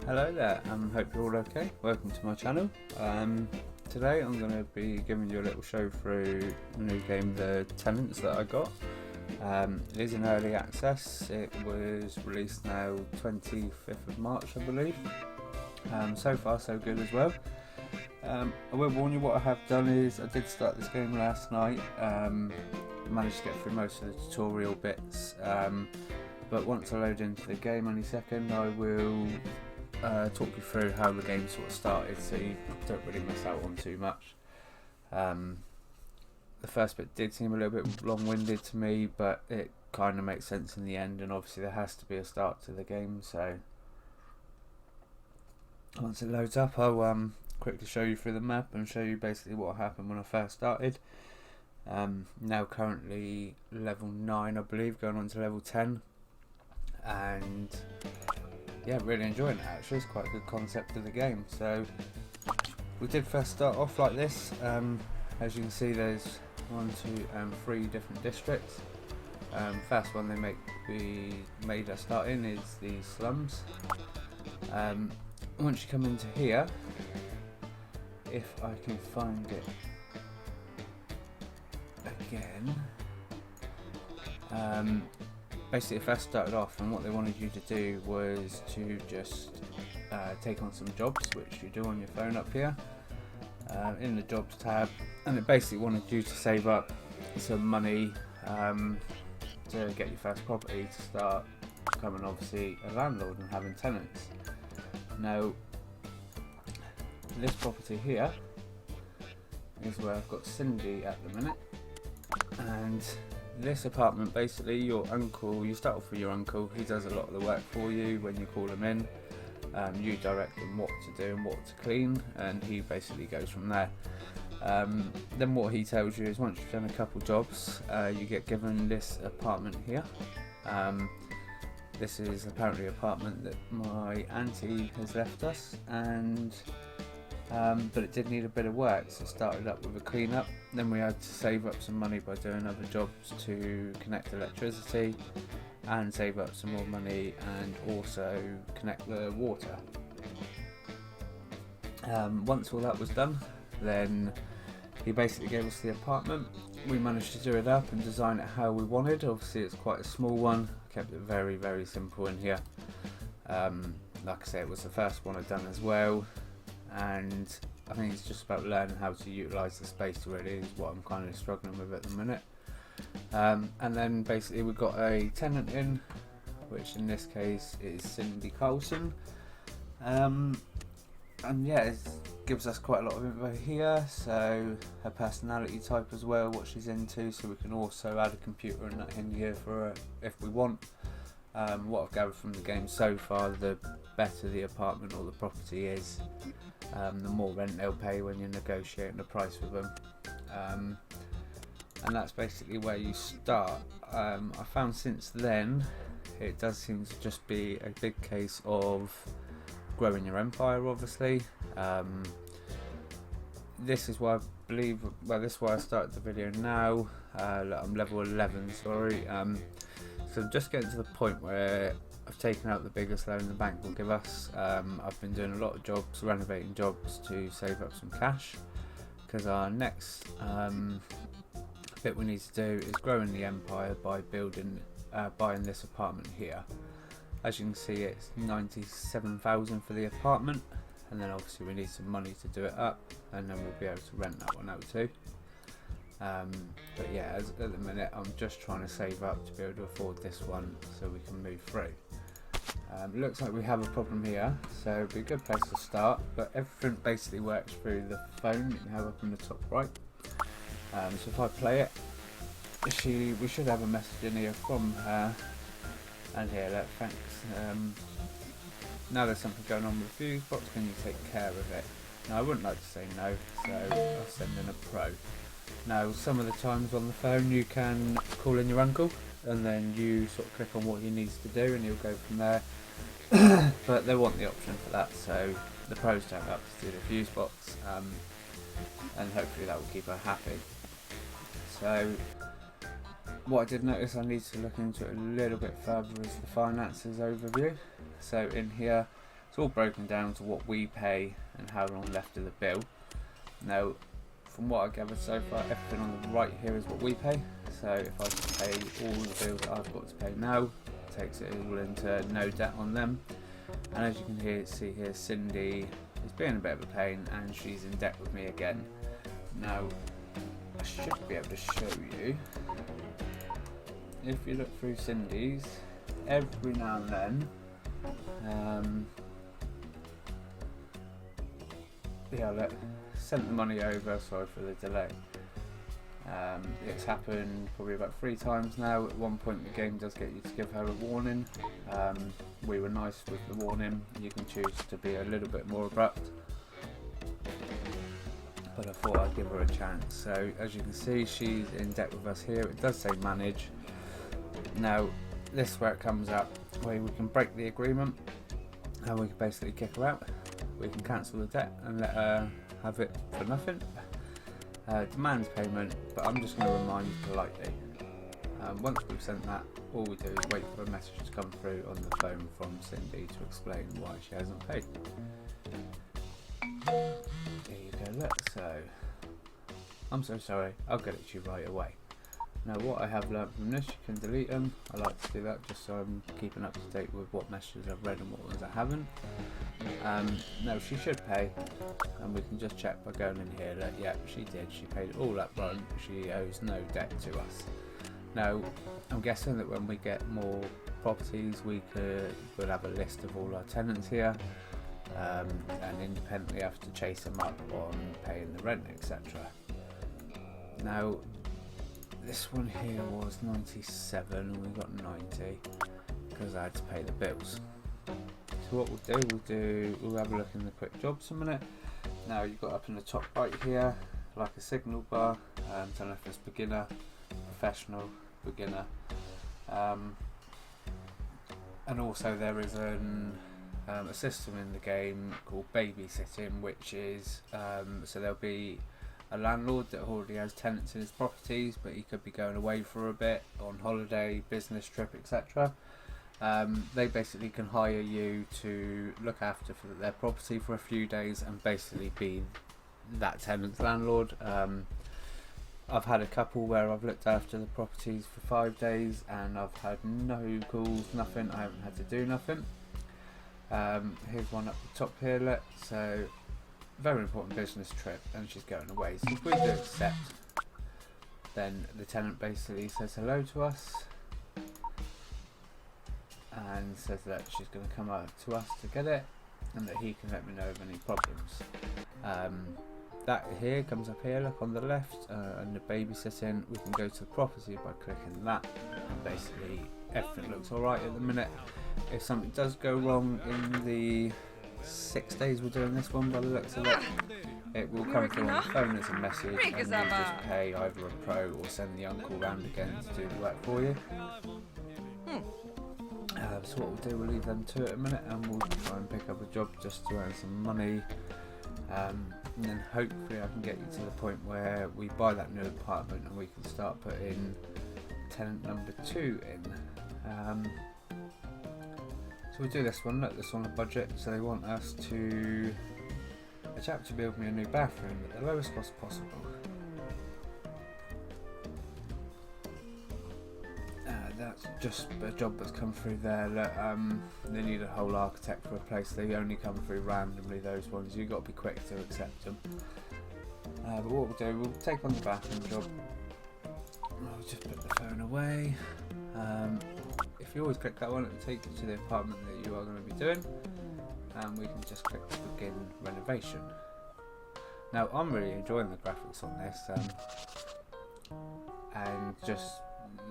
Hello there, hope you're all okay. Welcome to my channel. Today I'm going to be giving you a little show through the new game, the Tenants, that I got. It is in early access. It was released now 25th of March, I believe. So far so good as well. I will warn you, what I have done is I did start this game last night. Managed to get through most of the tutorial bits, but once I load into the game any second, I will talk you through how the game sort of started, so you don't really miss out on too much. The first bit did seem a little bit long-winded to me, but it kind of makes sense in the end, and obviously there has to be a start to the game, so once it loads up I'll quickly show you through the map and show you basically what happened when I first started. Now currently level 9 I believe, going on to level 10, and yeah, really enjoying it actually. It's quite a good concept of the game. So we did first start off like this. As you can see, there's 1, 2 and 3 different districts. First one they made us start in is the slums. Once you come into here, if I can find it again, basically, first started off, and what they wanted you to do was to just take on some jobs, which you do on your phone up here in the jobs tab, and it basically wanted you to save up some money to get your first property, to start becoming obviously a landlord and having tenants. Now this property here is where I've got Cindy at the minute, and this apartment, basically your uncle, you start off with your uncle. He does a lot of the work for you when you call him in. You direct him what to do and what to clean, and he basically goes from there. Then what he tells you is, once you've done a couple jobs, you get given this apartment here. This is apparently an apartment that my auntie has left us, and but it did need a bit of work, so it started up with a clean up. Then we had to save up some money by doing other jobs to connect electricity, and save up some more money and also connect the water. Once all that was done, then he basically gave us the apartment. We managed to do it up and design it how we wanted. Obviously it's quite a small one, I kept it very, very simple in here. Like I say, it was the first one I'd done as well, and I think it's just about learning how to utilise the space, really, is what I'm kind of struggling with at the minute. And then basically we've got a tenant in, which in this case is Cindy Carlson. And yeah, it gives us quite a lot of info here, so her personality type as well, what she's into, so we can also add a computer in here for her if we want. What I've gathered from the game so far, the better the apartment or the property is, the more rent they'll pay when you're negotiating the price with them. And that's basically where you start. I found since then it does seem to just be a big case of growing your empire, obviously. This is why I believe, well, this is why I started the video now. I'm level 11, sorry. So I'm just getting to the point where I've taken out the biggest loan the bank will give us. I've been doing a lot of jobs, renovating jobs, to save up some cash, because our next bit we need to do is growing the empire by buying this apartment here. As you can see, it's 97,000 for the apartment, and then obviously we need some money to do it up, and then we'll be able to rent that one out too. But yeah, at the minute I'm just trying to save up to be able to afford this one so we can move through. Looks like we have a problem here, so it'd be a good place to start, but everything basically works through the phone that you have up in the top right. So if I play it, we should have a message in here from her, and here, look, thanks. Now there's something going on with the fuse box, can you take care of it? Now I wouldn't like to say no, so I'll send in a pro. Now some of the times on the phone you can call in your uncle, and then you sort of click on what he needs to do and he'll go from there. But they want the option for that, so the pros don't have to do the fuse box, and hopefully that will keep her happy. So what I did notice I need to look into it a little bit further is the finances overview. So in here It's all broken down to what we pay and how long left of the bill. Now, from what I've gathered so far, everything on the right here is what we pay. So if I just pay all the bills that I've got to pay now, it takes it all into no debt on them. And as you can see here, Cindy is being a bit of a pain and she's in debt with me again. Now, I should be able to show you. If you look through Cindy's, every now and then, yeah, look, sent the money over, sorry for the delay. It's happened probably about 3 times now. At one point the game does get you to give her a warning. We were nice with the warning. You can choose to be a little bit more abrupt, but I thought I'd give her a chance. So as you can see, she's in debt with us here. It does say manage. Now this is where it comes up, where we can break the agreement and we can basically kick her out. We can cancel the debt and let her have it for nothing. Demands payment, but I'm just going to remind you politely. Once we've sent that, all we do is wait for a message to come through on the phone from Cindy to explain why she hasn't paid. There you go, look, so I'm so sorry, I'll get it to you right away. Now what I have learnt from this, you can delete them. I like to do that just so I'm keeping up to date with what messages I've read and what ones I haven't. No, she should pay, and we can just check by going in here that yeah, she did, she paid it all up front, she owes no debt to us. Now I'm guessing that when we get more properties we'll have a list of all our tenants here, and independently have to chase them up on paying the rent, etc. Now this one here was 97 and we got 90 because I had to pay the bills. So what we'll have a look in the quick jobs a minute. Now you've got up in the top right here like a signal bar telling if it's beginner, professional, beginner, and also there is a system in the game called babysitting, which is so there'll be a landlord that already has tenants in his properties, but he could be going away for a bit on holiday, business trip, etc. They basically can hire you to look after their property for a few days and basically be that tenant's landlord. I've had a couple where I've looked after the properties for 5 days and I've had no calls, nothing. I haven't had to do nothing. Here's one up the top here, look. So very important business trip and she's going away. So if we do accept, then the tenant basically says hello to us and says that she's going to come out to us to get it and that he can let me know of any problems. That here comes up here, look on the left, under babysitting. We can go to the property by clicking that and basically everything looks alright at the minute. If something does go wrong in the 6 days we're doing this one by the looks of it, it will come through on the phone as a message and you'll just pay either a pro or send the uncle round again to do the work for you. So what we'll do, we'll leave them to it a minute and we'll try and pick up a job just to earn some money, and then hopefully I can get you to the point where we buy that new apartment and we can start putting tenant number 2 in. So we'll do this one, look, this on a budget, so they want us to, a chap to build me a new bathroom at the lowest cost possible. That's just a job that's come through there. Look, they need a whole architect for a place. They only come through randomly, those ones. You've got to be quick to accept them. But what we'll do, we'll take on the bathroom job. I'll just put the phone away. If you always click that one, it'll take you to the apartment that you are going to be doing. And we can just click begin renovation. Now, I'm really enjoying the graphics on this. And just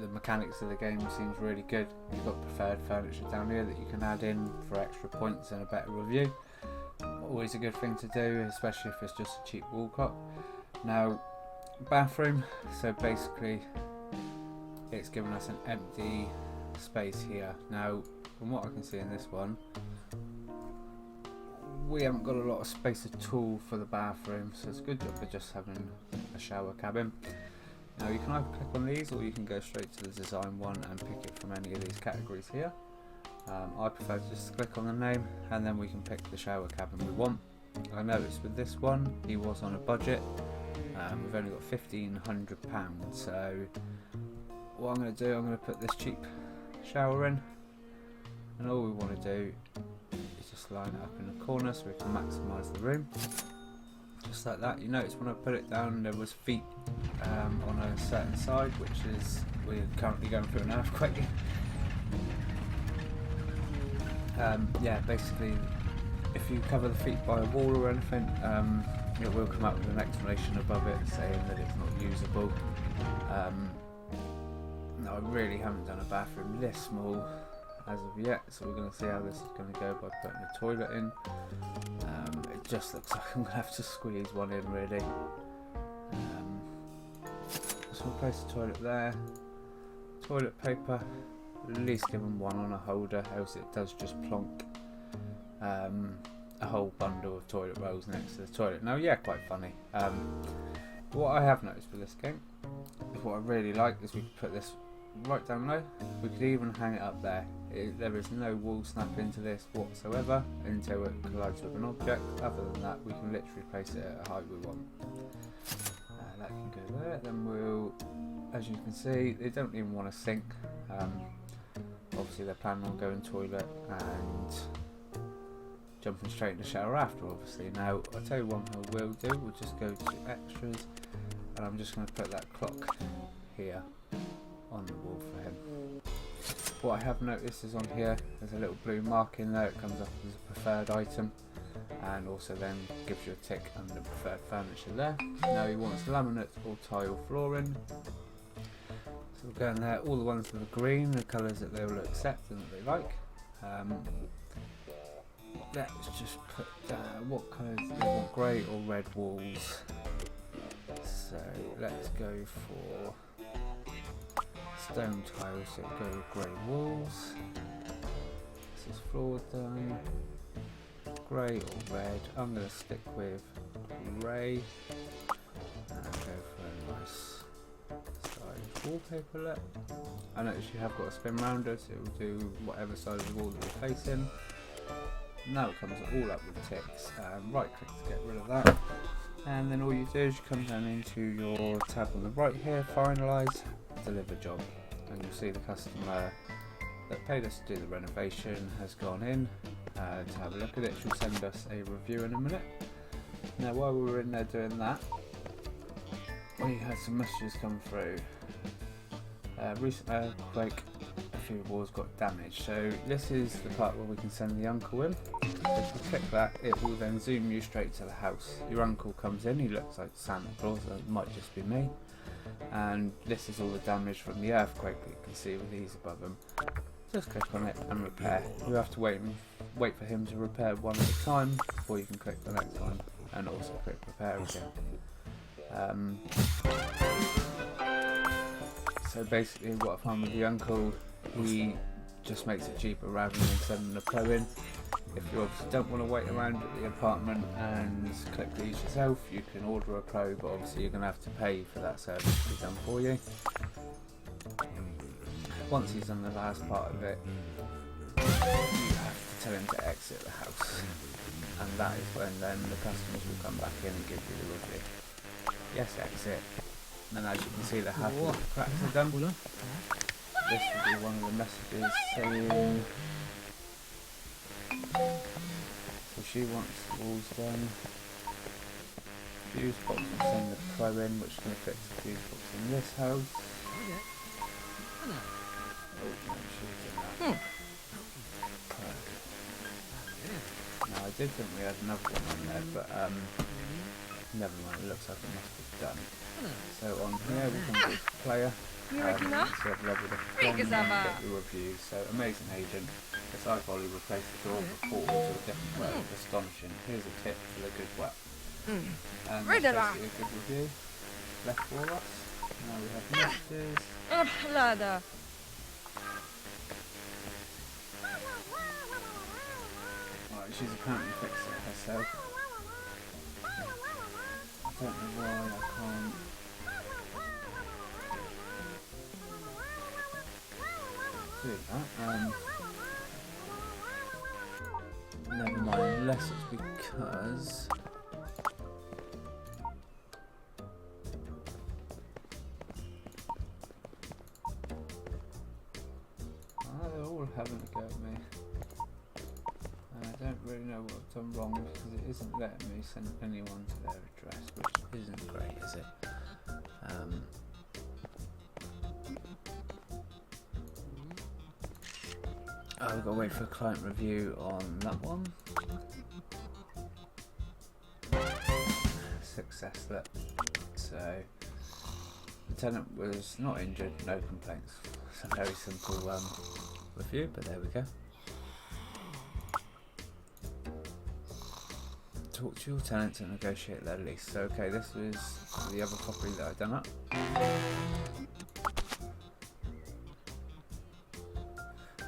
the mechanics of the game seems really good. You've got preferred furniture down here that you can add in for extra points and a better review. Always a good thing to do, especially if it's just a cheap wall cut. Now, bathroom, so basically it's given us an empty space here. Now, from what I can see in this one, we haven't got a lot of space at all for the bathroom, so it's a good job for just having a shower cabin. Now you can either click on these or you can go straight to the design one and pick it from any of these categories here. I prefer to just click on the name and then we can pick the shower cabin we want. I noticed with this one he was on a budget. We've only got £1,500, so what I'm going to do, I'm going to put this cheap shower in, and all we want to do is just line it up in the corner so we can maximise the room, just like that. You notice when I put it down there was feet on a certain side, which is, we're currently going through an earthquake. Yeah, basically if you cover the feet by a wall or anything, it will come up with an explanation above it saying that it's not usable. No, I really haven't done a bathroom this small as of yet, so we're going to see how this is going to go by putting a toilet in. It just looks like I'm going to have to squeeze one in really. So we'll place the toilet there. Toilet paper, at least give them one on a holder, else it does just plonk a whole bundle of toilet rolls next to the toilet. Now, yeah, quite funny. What I have noticed with this game, what I really like, is we can put this right down low. We could even hang it up there. There is no wall snap into this whatsoever until it collides with an object. Other than that, we can literally place it at a height we want. That can go there. Then we'll, as you can see, they don't even want to sink. Obviously they're planning on going toilet and jumping straight in the shower after, obviously. Now, I'll tell you one thing I will do, we'll just go to extras, and I'm just going to put that clock here on the wall for him. What I have noticed is on here, there's a little blue mark in there, it comes up as a preferred item, and also then gives you a tick under preferred furniture there. Now he wants laminate or tile flooring. So we'll go in there, all the ones that are green, the colours that they will accept and that they like. Let's just put what colours do they want, grey or red walls. So let's go for stone tiles, so go with grey walls. This is floor done. Grey or red, I'm going to stick with grey and go for a nice side wallpaper look. I notice you have got a spin rounder, so it will do whatever side of the wall that you're facing. Now it comes all up with ticks, right click to get rid of that, and then all you do is you come down into your tab on the right here, finalise, deliver job, and you'll see the customer that paid us to do the renovation has gone in to have a look at it. She'll send us a review in a minute. Now while we were in there doing that, we had some messages come through. Recent earthquake, a few walls got damaged, so this is the part where we can send the uncle in. If you click that, it will then zoom you straight to the house. Your uncle comes in, he looks like Santa Claus, it might just be me, and this is all the damage from the earthquake that you can see with these above him. Just click on it and repair. You have to wait for him to repair one at a time before you can click the next one, and also click repair again. So basically what I found with the uncle, he just makes it cheaper rather than sending the pro in. If you obviously don't want to wait around at the apartment and click these yourself, you can order a pro, but obviously you're going to have to pay for that service to be done for you. Once he's done the last part of it, you have to tell him to exit the house, and that is when then the customers will come back in and give you the review. Yes, exit. And as you can see, the half of the cracks are done. This will be one of the messages saying, so she wants the walls done. Fuse box will send the pro in, which is going to fix the fuse box in this house. Oh, no, she's in that. Now I did think we had another one on there, but never mind, it looks like it must be done. So on here we can do player, so I've leveled up one and get the reviews. So amazing agent, as I've already replaced the door before to a different way, astonishing. Here's a tip for the good work. And that's basically a good review left for us. Now we have messages. Right, she's apparently fixed it herself. I don't know why I can't. Do that. unless it's because they're all having a go at me. I don't really know what I've done wrong because it isn't letting me send anyone to their address, which isn't great, is it? I've got to wait for a client review on that one. Success that. So the tenant was not injured, no complaints. It's a very simple review, but there we go. Talk to your tenants and negotiate their lease. So okay, this was the other property that I'd done up.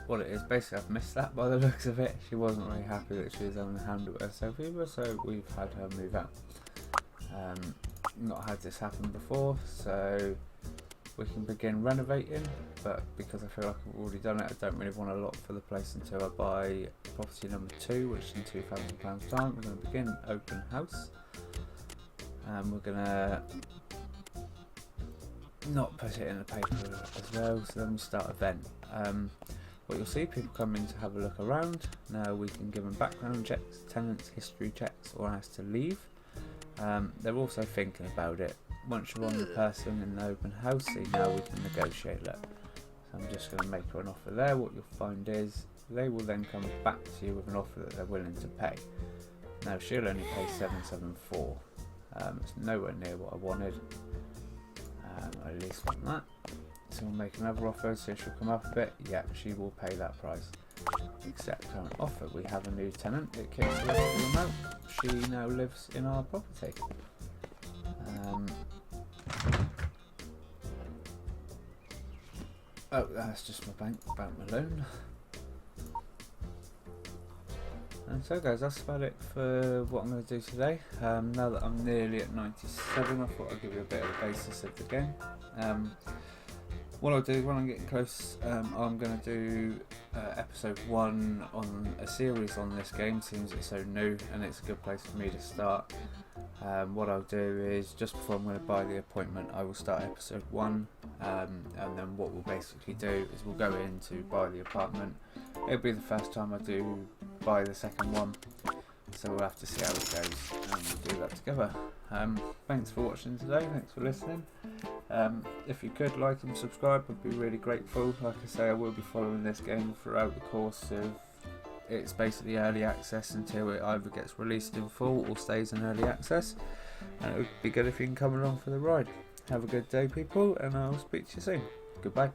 What it is, basically I've missed that by the looks of it. She wasn't really happy that she was having to handle herself either, so we've had her move out. Not had this happen before, so we can begin renovating, but because I feel like I've already done it, I don't really want a lot for the place until I buy property number 2, which is in £2,000 time. We're going to begin open house, and we're going to not put it in the paper as well, so then we start an event. What you'll see, people come in to have a look around. Now we can give them background checks, tenants history checks, or ask to leave. They're also thinking about it. Once you're on the person in the open house, see, now we can negotiate that. So I'm just going to make her an offer there. What you'll find is they will then come back to you with an offer that they're willing to pay. Now she'll only pay 774. It's nowhere near what I wanted. I at least want that. So we'll make another offer, so she'll come up a bit. Yeah, she will pay that price. Accept current offer. We have a new tenant. It kicks the rest of them out. She now lives in our property. Oh, that's just my bank about my loan. And so guys, that's about it for what I'm going to do today. Now that I'm nearly at 97, I thought I'd give you a bit of the basis of the game. What I'll do is when I'm getting close, I'm going to do episode 1 on a series on this game, since it's so new and it's a good place for me to start. What I'll do is, just before I'm going to buy the appointment, I will start episode 1, and then what we'll basically do is we'll go in to buy the apartment. It'll be the first time I do buy the second one, so we'll have to see how it goes, and we'll do that together. Thanks for watching today, thanks for listening. If you could like and subscribe, I'd be really grateful. Like I say, I will be following this game throughout the course of it's basically early access until it either gets released in full or stays in early access, and it would be good if you can come along for the ride. Have a good day people, and I'll speak to you soon. Goodbye.